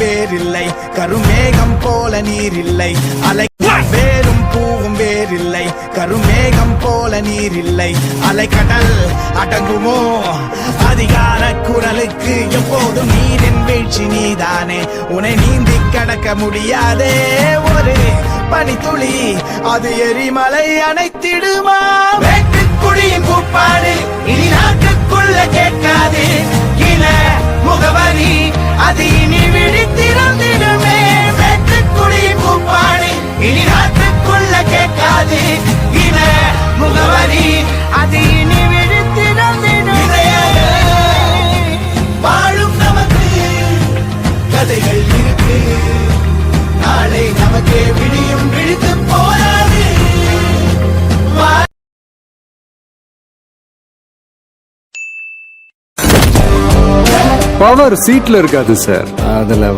வேறில்லை, கருமேகம் போல நீரில்லை, அலை வேறும் பூவும் வேறில்லை, கருமேகம் போல நீரில்லை, அலைக்கடல் அடங்குமோ அதிகார குரலுக்கு? எப்போதும் நீரின் வீழ்ச்சி நீதானே, உன்னை நீந்தி கடக்க முடியாதே ஒரு பனித்துளி, அது எரிமலை அணைத்திடுமா? வேட்டுக்குடியின் கூப்பாடு இனி நாட்டுக்குள்ள கேட்காது, இன முகவரி அது இனி விழித்திருந்திடுமே. வேட்டுக்குடியின் கூப்பாடு இனி நாட்டுக்குள்ள கேட்காது, இன முகவரி அது இனி விழித்திருந்திடுமே. வாழும் நமக்கு கதைகள் இருக்கு, நாளை நமக்கே விடியும் விழித்து போராது. பவர் சீட்ல இருக்காது சார், அதுல